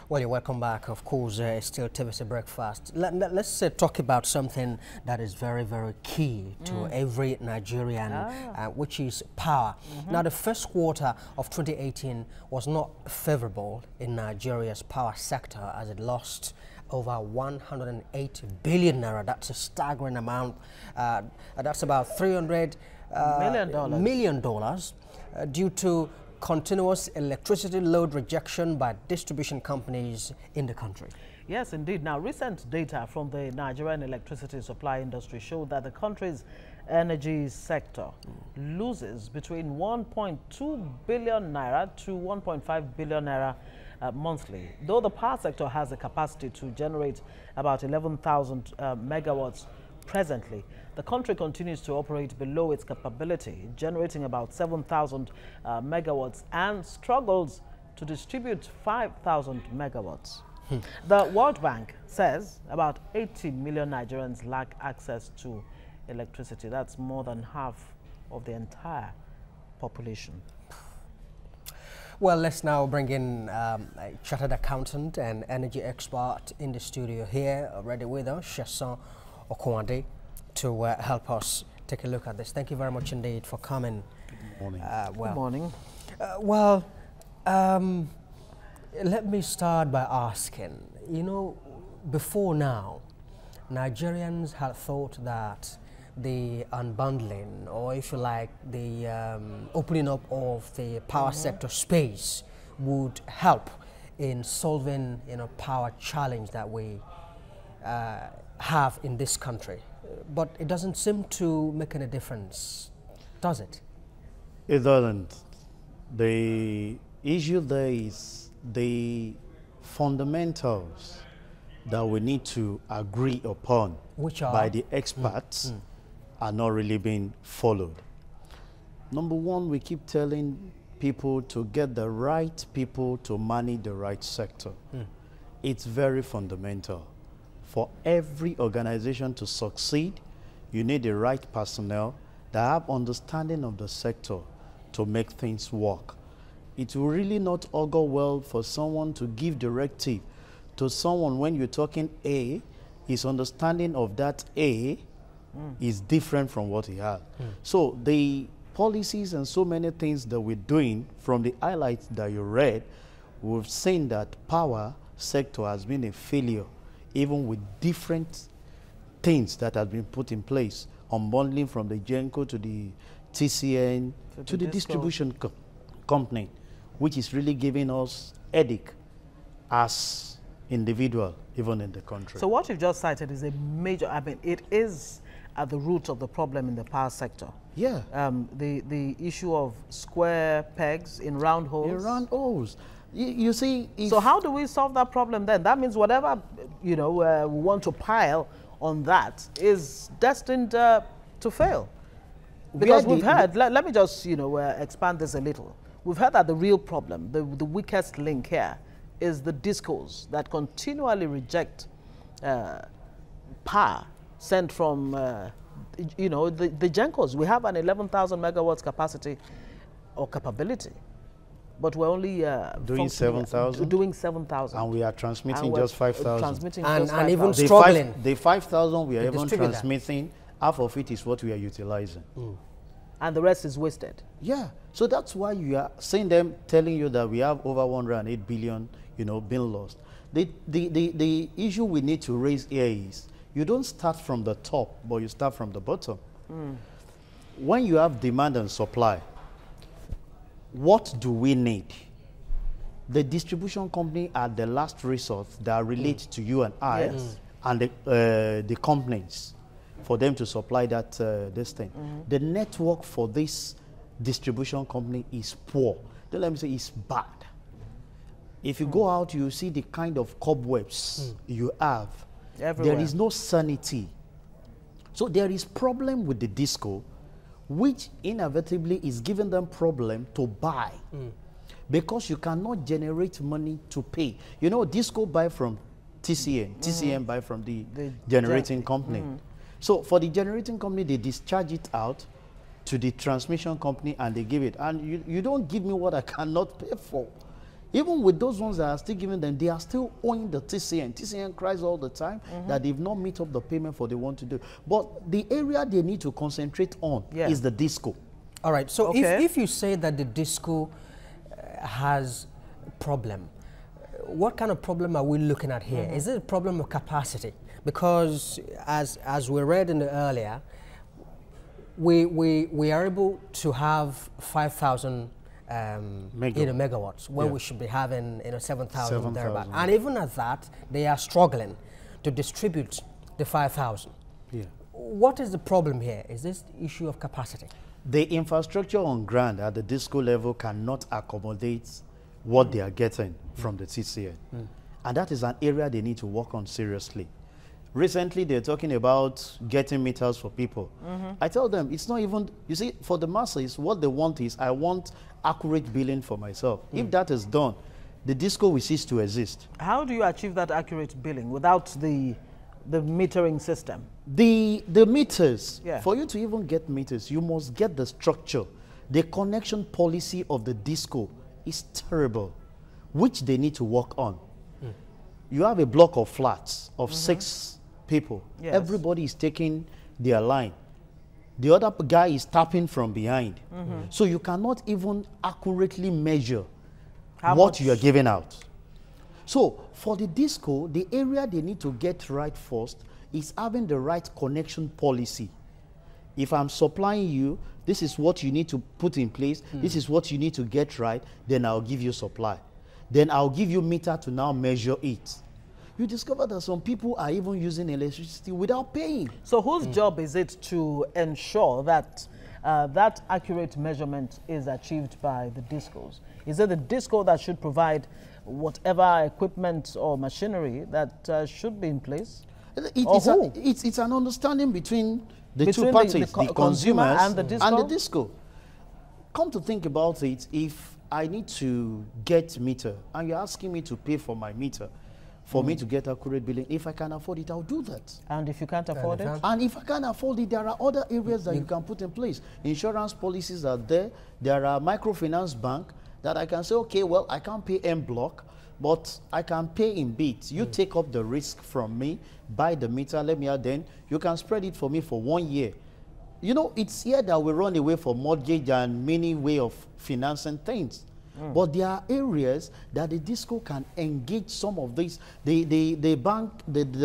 Well, you're welcome back. Of course, it's still TVC Breakfast. Let's talk about something that is very, very key to every Nigerian, which is power. Now, the first quarter of 2018 was not favorable in Nigeria's power sector as it lost over 108 billion naira. That's a staggering amount. That's about $300 million due to continuous electricity load rejection by distribution companies in the country. Yes, indeed. Now, recent data from the Nigerian electricity supply industry showed that the country's energy sector loses between 1.2 billion naira to 1.5 billion naira monthly. Though the power sector has the capacity to generate about 11,000 megawatts presently, the country continues to operate below its capability, generating about 7,000 megawatts and struggles to distribute 5,000 megawatts. The World Bank says about 80 million Nigerians lack access to electricity. That's more than half of the entire population. Well, let's now bring in a chartered accountant and energy expert in the studio here, already with us, Sheson Okwande, to help us take a look at this. Thank you very much indeed for coming. Good morning. Good morning. Let me start by asking, you know, before now, Nigerians had thought that the unbundling, or if you like, the opening up of the power sector space would help in solving, you know, power challenge that we have in this country. But it doesn't seem to make any difference, does it? It doesn't. The issue there is the fundamentals that we need to agree upon, which are by the experts, are not really being followed. Number one, we keep telling people to get the right people to manage the right sector. It's very fundamental. For every organization to succeed, you need the right personnel that have understanding of the sector to make things work. It will really not augur well for someone to give directive to someone when you're talking A, his understanding of that A is different from what he has. So the policies and so many things that we're doing, from the highlights that you read, we've seen that power sector has been a failure, even with different things that have been put in place, unbundling from the GENCO to the TCN to the distribution company, which is really giving us headache as individual, even in the country. So what you've just cited is a major, I mean, it is at the root of the problem in the power sector. Yeah. The issue of square pegs in round holes. In round holes. You see, so how do we solve that problem then? That means whatever, you know, we want to pile on that is destined to fail. Because we've heard, let me just, you know, expand this a little. We've heard that the real problem, the weakest link here, is the discos that continually reject power sent from, you know, the GENCOs. We have an 11,000 megawatts capacity or capability, but we're only doing 7,000. Doing 7,000, and we are transmitting just 5,000. And even struggling. The 5,000 we are even transmitting, half of it is what we are utilizing. And the rest is wasted. Yeah. So that's why you are seeing them telling you that we have over 108 billion, you know, being lost. The issue we need to raise here is, you don't start from the top, but you start from the bottom. When you have demand and supply, what do we need? The distribution company are the last resort that relate to you and I, and the companies, for them to supply that this thing. The network for this distribution company is poor. Then let me say it's bad. If you go out, you see the kind of cobwebs you have. Everywhere. There is no sanity. So there is problem with the disco, which inevitably is giving them problem to buy. Because you cannot generate money to pay. You know, disco buy from TCN, TCN buy from the generating company. So for the generating company, they discharge it out to the transmission company and they give it. And you don't give me what I cannot pay for. Even with those ones that are still giving them, they are still owing the TCN. TCN cries all the time that they've not met up the payment for they want to do. But the area they need to concentrate on is the disco. All right. So if you say that the disco has a problem, what kind of problem are we looking at here? Is it a problem of capacity? Because as we read in the earlier, we are able to have 5,000 megawatts, where we should be having 7,000 thereabout. And even at that, they are struggling to distribute the 5,000. Yeah. What is the problem here? Is this issue of capacity? The infrastructure on ground at the disco level cannot accommodate what they are getting from the TCN. And that is an area they need to work on seriously. Recently, they're talking about getting meters for people. I tell them, it's not even, you see, for the masses, what they want is, I want accurate billing for myself. If that is done, the disco will cease to exist. How do you achieve that accurate billing without the metering system? The meters, for you to even get meters, you must get the structure. The connection policy of the disco is terrible, which they need to work on. You have a block of flats of 6 people. Everybody is taking their line. The other guy is tapping from behind. So you cannot even accurately measure what you are giving out. So for the disco, the area they need to get right first is having the right connection policy. If I'm supplying you, this is what you need to put in place, this is what you need to get right, then I'll give you supply. Then I'll give you meter to now measure it. You discover that some people are even using electricity without paying. So whose job is it to ensure that that accurate measurement is achieved by the discos? Is it the disco that should provide whatever equipment or machinery that should be in place? It's an understanding between the two parties, the consumers and the disco. Come to think about it, if I need to get meter and you're asking me to pay for my meter, for me to get accurate billing, if I can afford it, I'll do that. And if you can't afford it? And if I can't afford it, there are other areas that you can put in place. Insurance policies are there. There are microfinance bank that I can say, okay, well, I can't pay en block, but I can pay in bits. You take up the risk from me, buy the meter, let me out, then you can spread it for me for 1 year. You know, it's here that we run away from mortgage and many way of financing things. But there are areas that the disco can engage some of these. The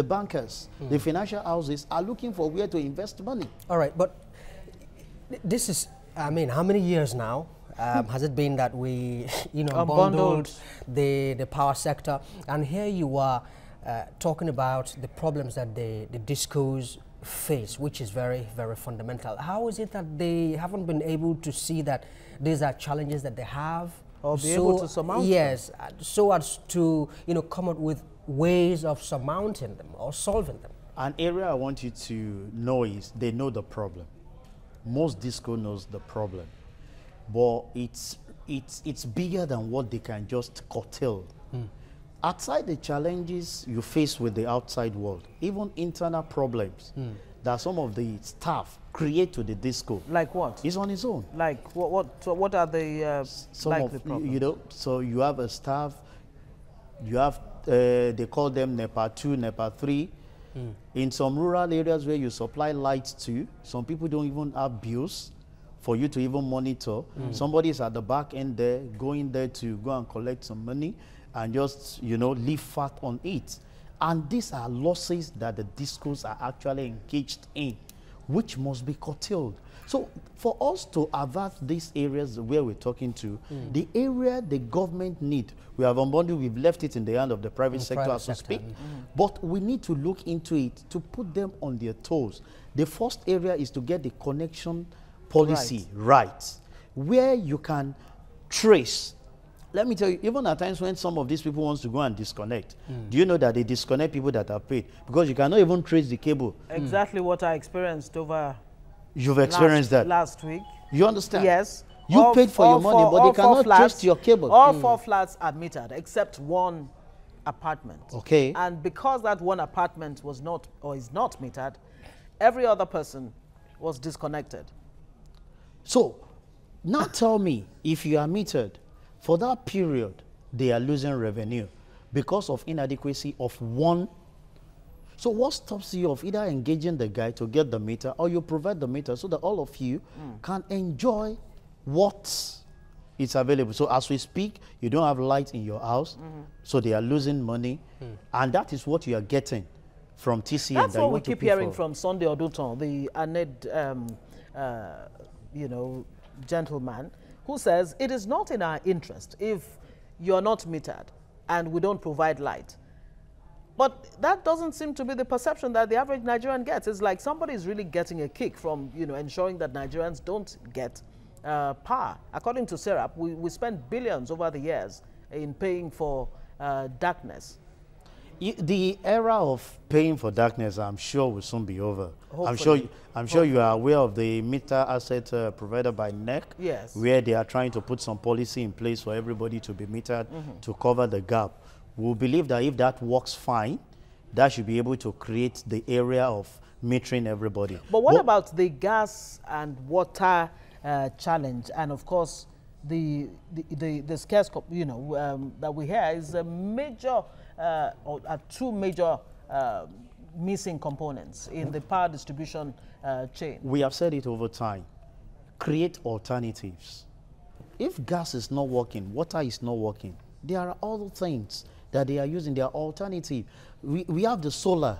bankers, the financial houses are looking for where to invest money. All right, but this is, I mean, how many years now has it been that we, bundled the power sector? And here you are talking about the problems that the discos face, which is very, very fundamental. How is it that they haven't been able to see that these are challenges that they have? Or be able to surmount them? Yes, so as to, come up with ways of surmounting them or solving them. An area I want you to know is they know the problem. Most disco knows the problem, but it's bigger than what they can just curtail. Outside the challenges you face with the outside world, even internal problems that some of the staff create to the disco. Like what? Is on its own. Like what are the the problems? So you have a staff, you have they call them NEPA 2, NEPA 3. In some rural areas where you supply lights to, some people don't even have bills for you to even monitor. Somebody is at the back end there, going there to go and collect some money and just, leave fat on it. And these are losses that the discos are actually engaged in, which must be curtailed. So for us to avert these areas where we're talking to, the area the government need, we have unbundled, we've left it in the hand of the private sector as we speak, but we need to look into it to put them on their toes. The first area is to get the connection policy right, where you can trace. Let me tell you, even at times when some of these people want to go and disconnect, do you know that they disconnect people that are paid? Because you cannot even trace the cable. Exactly what I experienced over... You've experienced that? Last week. You understand? Yes. You paid for your money, but they cannot trace your cable. All 4 flats are metered, except 1 apartment. Okay. And because that 1 apartment was not, or is not metered, every other person was disconnected. So, now tell me, if you are metered, for that period, they are losing revenue because of inadequacy of one. So what stops you of either engaging the guy to get the meter, or you provide the meter so that all of you can enjoy what is available? So as we speak, you don't have light in your house, so they are losing money, and that is what you are getting from TCN. That's that what we keep hearing from Sunday Oduton, the ANED, you know, gentleman, who says it is not in our interest if you're not metered and we don't provide light. But that doesn't seem to be the perception that the average Nigerian gets. It's like somebody is really getting a kick from, you know, ensuring that Nigerians don't get power. According to SERAP, we spent billions over the years in paying for darkness. The era of paying for darkness, I'm sure, will soon be over. Hopefully. I'm sure you are aware of the meter asset provided by NEC, Yes, where they are trying to put some policy in place for everybody to be metered to cover the gap. We believe that if that works fine, that should be able to create the area of metering everybody. but what about the gas and water challenge? And of course, the scarce, you know, that we hear is a major, or two major missing components in the power distribution chain. We have said it over time. Create alternatives. If gas is not working, water is not working, there are other things that they are using. Their alternative. We have the solar.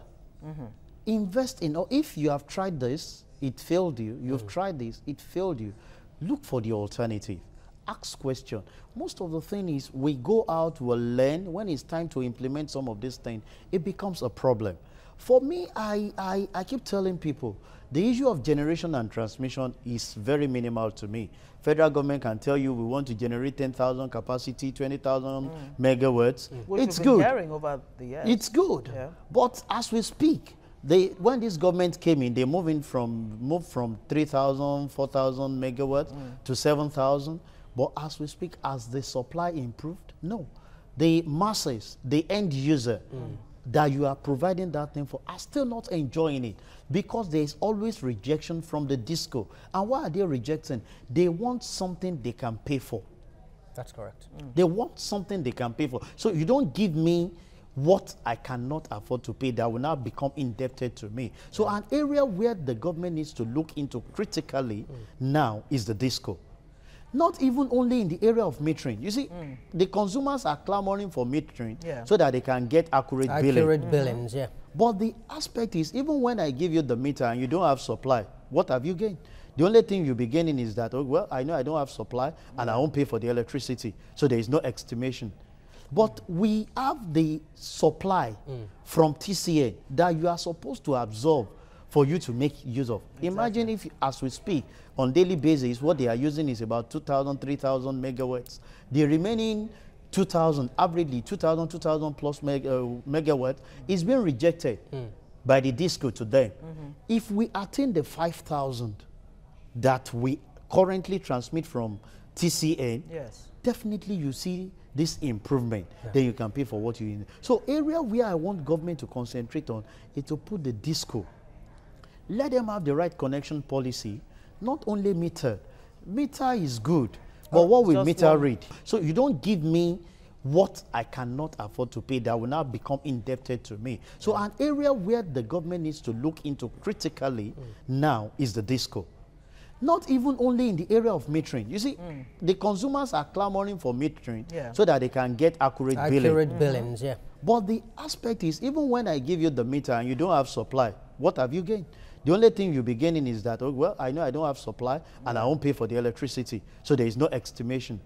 Invest in, or if you have tried this, it failed you. You've tried this, it failed you. Look for the alternative. Ask question. Most of the thing is we go out, we'll learn. When it's time to implement some of these things, it becomes a problem. For me, I keep telling people, the issue of generation and transmission is very minimal to me. Federal government can tell you we want to generate 10,000 capacity, 20,000 megawatts. Which it's we've been good. hearing over the years. It's good. Yeah. But as we speak, when this government came in, they moved from 3,000, 4,000 megawatts to 7,000. But as we speak, as the supply improved, no. The masses, the end user that you are providing that thing for are still not enjoying it, because there is always rejection from the disco. And why are they rejecting? They want something they can pay for. That's correct. They want something they can pay for. So you don't give me what I cannot afford to pay that will now become indebted to me. So an area where the government needs to look into critically now is the disco. Not even only in the area of metering. You see, the consumers are clamoring for metering so that they can get accurate billing. Accurate billings, yeah. But the aspect is, even when I give you the meter and you don't have supply, what have you gained? The only thing you'll be gaining is that, oh, well, I know I don't have supply and I won't pay for the electricity. So there is no estimation. But we have the supply from TCN that you are supposed to absorb for you to make use of. Exactly. Imagine if, as we speak, on daily basis, what they are using is about 2,000, 3,000 megawatts. The remaining 2,000, averagely 2,000, 2,000 plus megawatts, is being rejected by the disco to them. If we attain the 5,000 that we currently transmit from TCN, definitely you see this improvement, then you can pay for what you need. So area where I want government to concentrate on is to put the disco. Let them have the right connection policy, not only meter. Meter is good, but what will meter read? So you don't give me what I cannot afford to pay that will now become indebted to me. So an area where the government needs to look into critically now is the disco. Not even only in the area of metering. You see, the consumers are clamoring for metering so that they can get accurate billing. Accurate billings, yeah. But the aspect is, even when I give you the meter and you don't have supply, what have you gained? The only thing you'll be gaining is that, oh, well, I know I don't have supply and I won't pay for the electricity. So there is no estimation.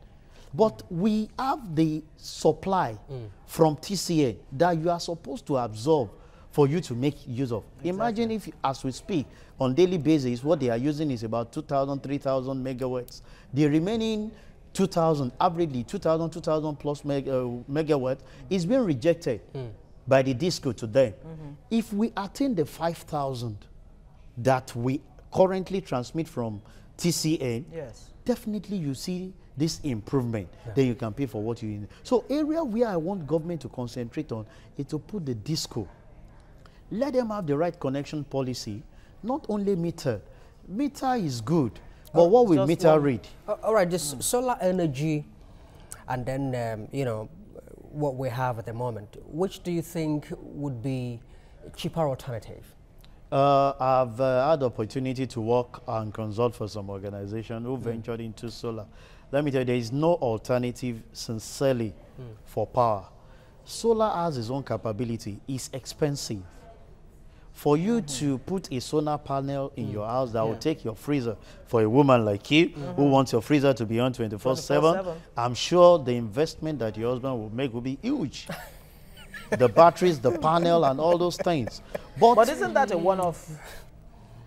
But we have the supply from TCN that you are supposed to absorb for you to make use of. Exactly. Imagine if, as we speak, on daily basis, what they are using is about 2,000, 3,000 megawatts. The remaining 2,000, averagely 2,000, 2,000 plus megawatts, is being rejected by the disco to them. If we attain the 5,000 that we currently transmit from TCN, definitely you see this improvement, then you can pay for what you need. So area where I want government to concentrate on is to put the disco. Let them have the right connection policy, not only meter. Meter is good, but what will meter read? All right, this solar energy and then, you know, what we have at the moment, which do you think would be a cheaper alternative? I've had the opportunity to work and consult for some organization who ventured into solar. Let me tell you, there is no alternative sincerely for power. Solar has its own capability. It's expensive. For you to put a solar panel in your house that will take your freezer, for a woman like you who wants your freezer to be on 24/7, I'm sure the investment that your husband will make will be huge. The batteries, the panel, and all those things. But isn't that a one-off?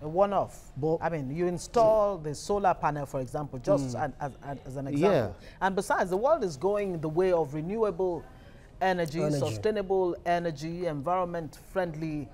A one-off. But I mean, you install the solar panel, for example, just as an example. And besides, the world is going the way of renewable energy. Sustainable energy, environment-friendly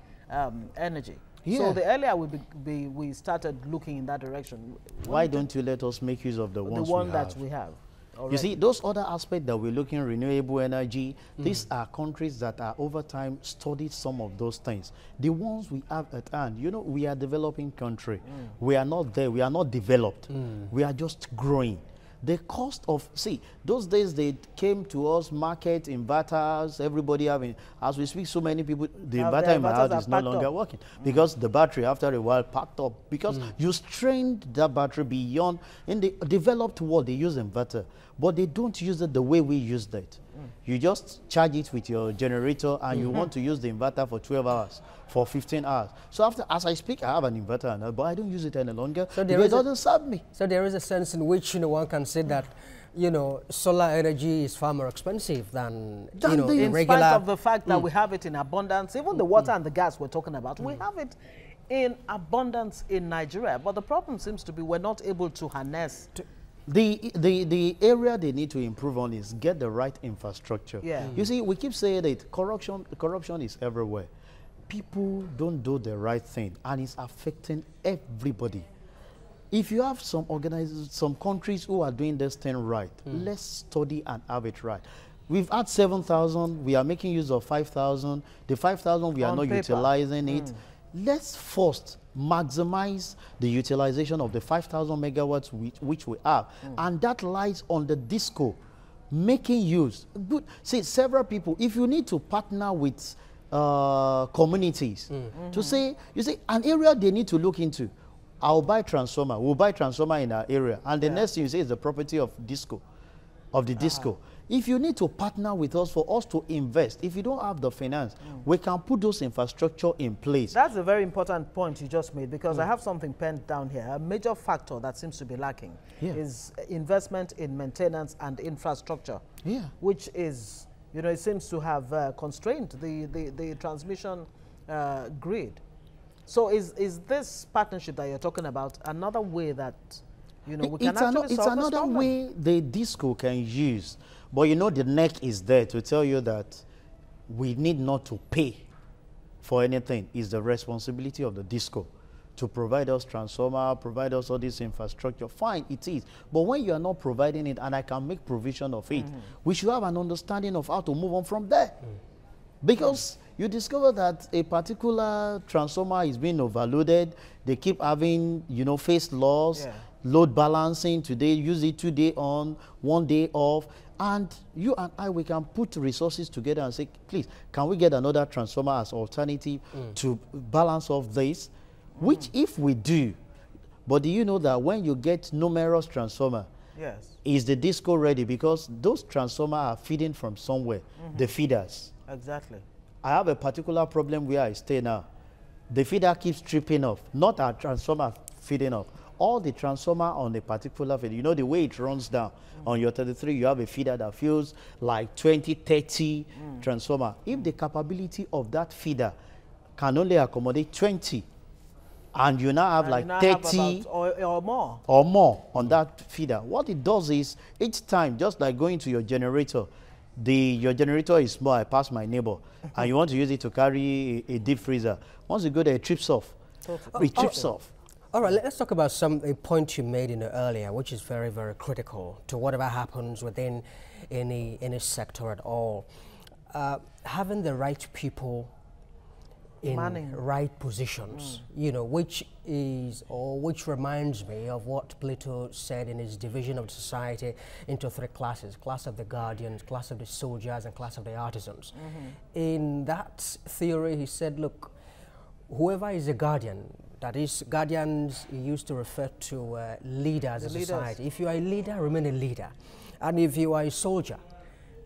energy. So the earlier we started looking in that direction. Why don't you let us make use of the one that we have? Already. You see, those other aspects that we're looking at, renewable energy, these are countries that are over time studied some of those things. The ones we have at hand, you know, we are developing country. We are not there. We are not developed. We are just growing. The cost of, see, those days they came to us, market, inverters, everybody having, as we speak, so many people, the inverter in my house is no longer working because the battery after a while packed up because you strained that battery beyond. In the developed world, they use inverter, but they don't use it the way we used it. You just charge it with your generator and you want to use the inverter for 12 hours, for 15 hours. So after, as I speak, I have an inverter, but I don't use it any longer because it doesn't serve me. So there is a sense in which, you know, one can say that, you know, solar energy is far more expensive than, you know, in regular. spite of the fact that we have it in abundance, even the water and the gas we're talking about, we have it in abundance in Nigeria. But the problem seems to be we're not able to harness. The area they need to improve on is get the right infrastructure. You see, we keep saying that corruption is everywhere. People don't do the right thing, and it's affecting everybody. If you have some organizations, some countries who are doing this thing right, let's study and have it right. We've had 7,000, we are making use of 5,000. The 5,000, we are not utilizing it. Let's first maximize the utilization of the 5,000 megawatts which we have. And that lies on the DISCO, making use. Good. See, several people, if you need to partner with communities to say, you see, an area they need to look into. I'll buy transformer. We'll buy transformer in our area. And the next thing you say is the property of DISCO, of the DISCO. If you need to partner with us for us to invest, if you don't have the finance, we can put those infrastructure in place. That's a very important point you just made, because I have something penned down here. A major factor that seems to be lacking is investment in maintenance and infrastructure, which is, you know, it seems to have constrained the transmission grid. So is this partnership that you're talking about another way that, you know, we can actually solve this problem? It's another way the DISCO can use. But you know, the neck is there to tell you that we need not to pay for anything. It's the responsibility of the DISCO to provide us transformer, provide us all this infrastructure. Fine, it is. But when you are not providing it and I can make provision of it, we should have an understanding of how to move on from there. Because you discover that a particular transformer is being overloaded. They keep having, you know, phase loss, load balancing. Today, use it 2 days on, 1 day off. And you and I, we can put resources together and say, please, can we get another transformer as alternative to balance off this? Which if we do, but do you know that when you get numerous transformer, is the DISCO ready? Because those transformers are feeding from somewhere, the feeders. Exactly. I have a particular problem where I stay now. The feeder keeps tripping off, not our transformer feeding off. All the transformer on a particular feeder, you know the way it runs down. On your 33, you have a feeder that feels like 20, 30 transformer. If the capability of that feeder can only accommodate 20, and you now have like 30 or more on that feeder, what it does is each time, just like going to your generator, your generator is small, I pass my neighbor, and you want to use it to carry a deep freezer. Once you go there, it trips off. It trips off. All right, let's talk about a point you made in earlier, which is very, very critical to whatever happens within any sector at all. Having the right people in right positions, you know, which reminds me of what Plato said in his division of society into three classes: class of the guardians, class of the soldiers, and class of the artisans. In that theory, he said, look, whoever is a guardian, that is, guardians he used to refer to leaders in society. If you are a leader, remain a leader. And if you are a soldier,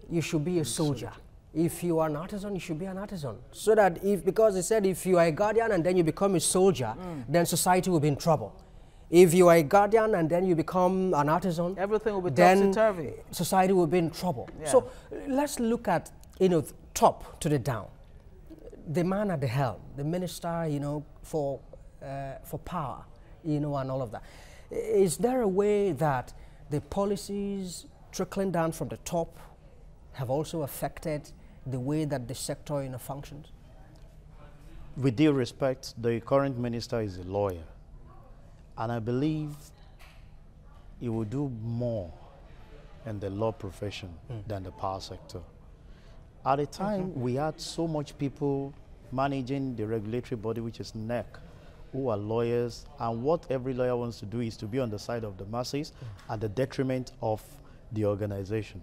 you should be a soldier. If you are an artisan, you should be an artisan. So that because he said if you are a guardian and then you become a soldier, then society will be in trouble. If you are a guardian and then you become an artisan, everything will be then topsy-turvy. Society will be in trouble. Yeah. So let's look at, you know, top to the down. The man at the helm, the minister, you know, for power, you know, and all of that. Is there a way that the policies trickling down from the top have also affected the way that the sector, you know, functions? With due respect, the current minister is a lawyer, and I believe he will do more in the law profession than the power sector. At a time, we had so much people managing the regulatory body, which is NEC, who are lawyers, and what every lawyer wants to do is to be on the side of the masses at the detriment of the organization.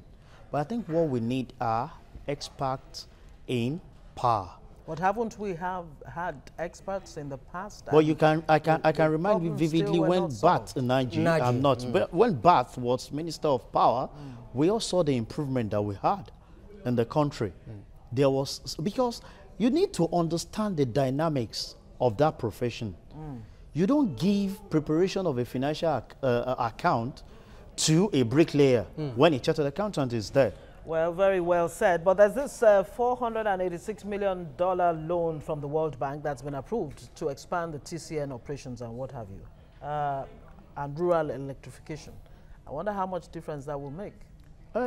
But I think what we need are experts in power. But haven't we had experts in the past? Well, I can remind you vividly when Bath, but when Bath was Minister of Power, we all saw the improvement that we had in the country. There was, because you need to understand the dynamics of that profession. You don't give preparation of a financial account to a bricklayer when a chartered accountant is there. Well, very well said. But there's this $486 million loan from the World Bank that's been approved to expand the TCN operations and what have you, and rural electrification. I wonder how much difference that will make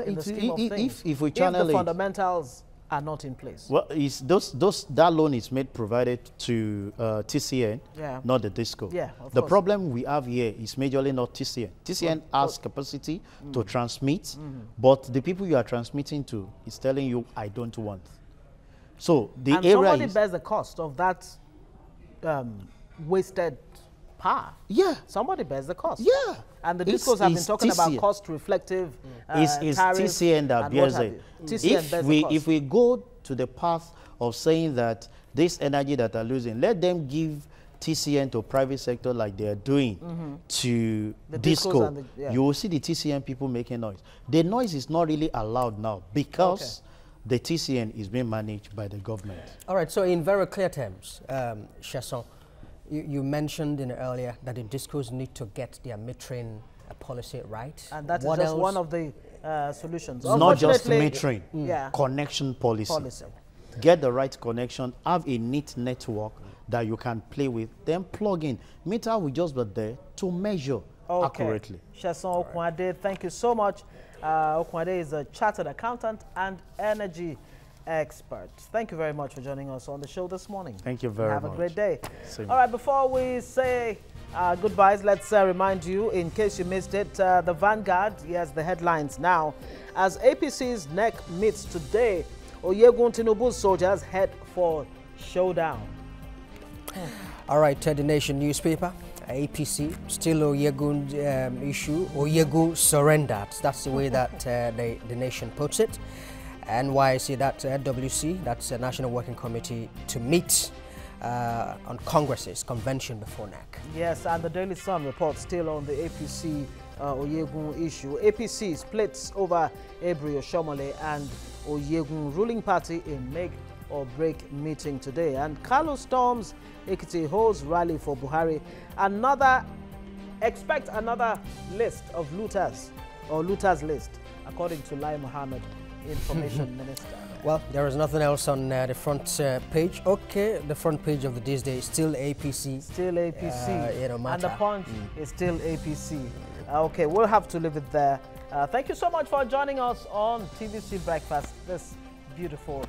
in the scheme of things if we channel if the fundamentals are not in place. Well, that loan is provided to TCN, not the DISCO. Yeah, the problem we have here is majorly not TCN. TCN has capacity to transmit, but the people you are transmitting to is telling you, I don't want. So the area somebody bears the cost of that wasted power. Yeah. Somebody bears the cost. Yeah. And the DISCOs have been talking about cost-reflective It's TCN that bears it. If we go to the path of saying that this energy that are losing, let them give TCN to private sector like they are doing to the DISCO, you will see the TCN people making noise. The noise is not really allowed now because the TCN is being managed by the government. All right, so in very clear terms, Chesson, you mentioned earlier that the DISCOs need to get their metering policy right. And that is just one of the solutions. It's not just metering, connection policy. Get the right connection, have a neat network that you can play with, then plug in. Meter will just be there to measure accurately. Chesson Okwade, thank you so much. Okwade is a chartered accountant and energy expert. Thank you very much for joining us on the show this morning. Thank you very much. Have a great day. Same. All right, before we say goodbyes, let's remind you, in case you missed it, the Vanguard, yes, the headlines now. As APC's NEC meets today, Oyegun Tinubu's soldiers head for showdown. All right, the Nation newspaper, APC, still Oyegun issue, Oyegun surrendered. That's the way that the Nation puts it. NYC, that's WC, that's a National Working Committee, to meet on Congress's convention before NEC. Yes, and the Daily Sun reports still on the APC Oyegun issue. APC splits over Ebri Oshomole and Oyegun ruling party in make or break meeting today. And Carlo storms Ekiti holds rally for Buhari. Expect another list of looters, or looters list, according to Lai Mohammed, Information Minister. Well, there is nothing else on the front page. Okay, the front page of this day is still APC. Still APC. And the Punch is still APC. Okay, we'll have to leave it there. Thank you so much for joining us on TVC Breakfast this beautiful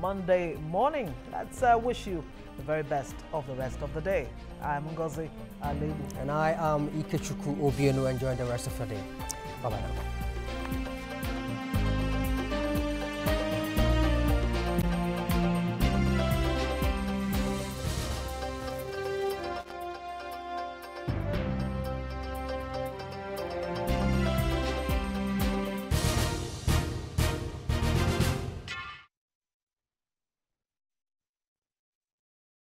Monday morning. Let's wish you the very best of the rest of the day. I'm Ngozi Alebu. And I am Ikechukwu Obienu. Enjoy the rest of your day. Bye-bye now.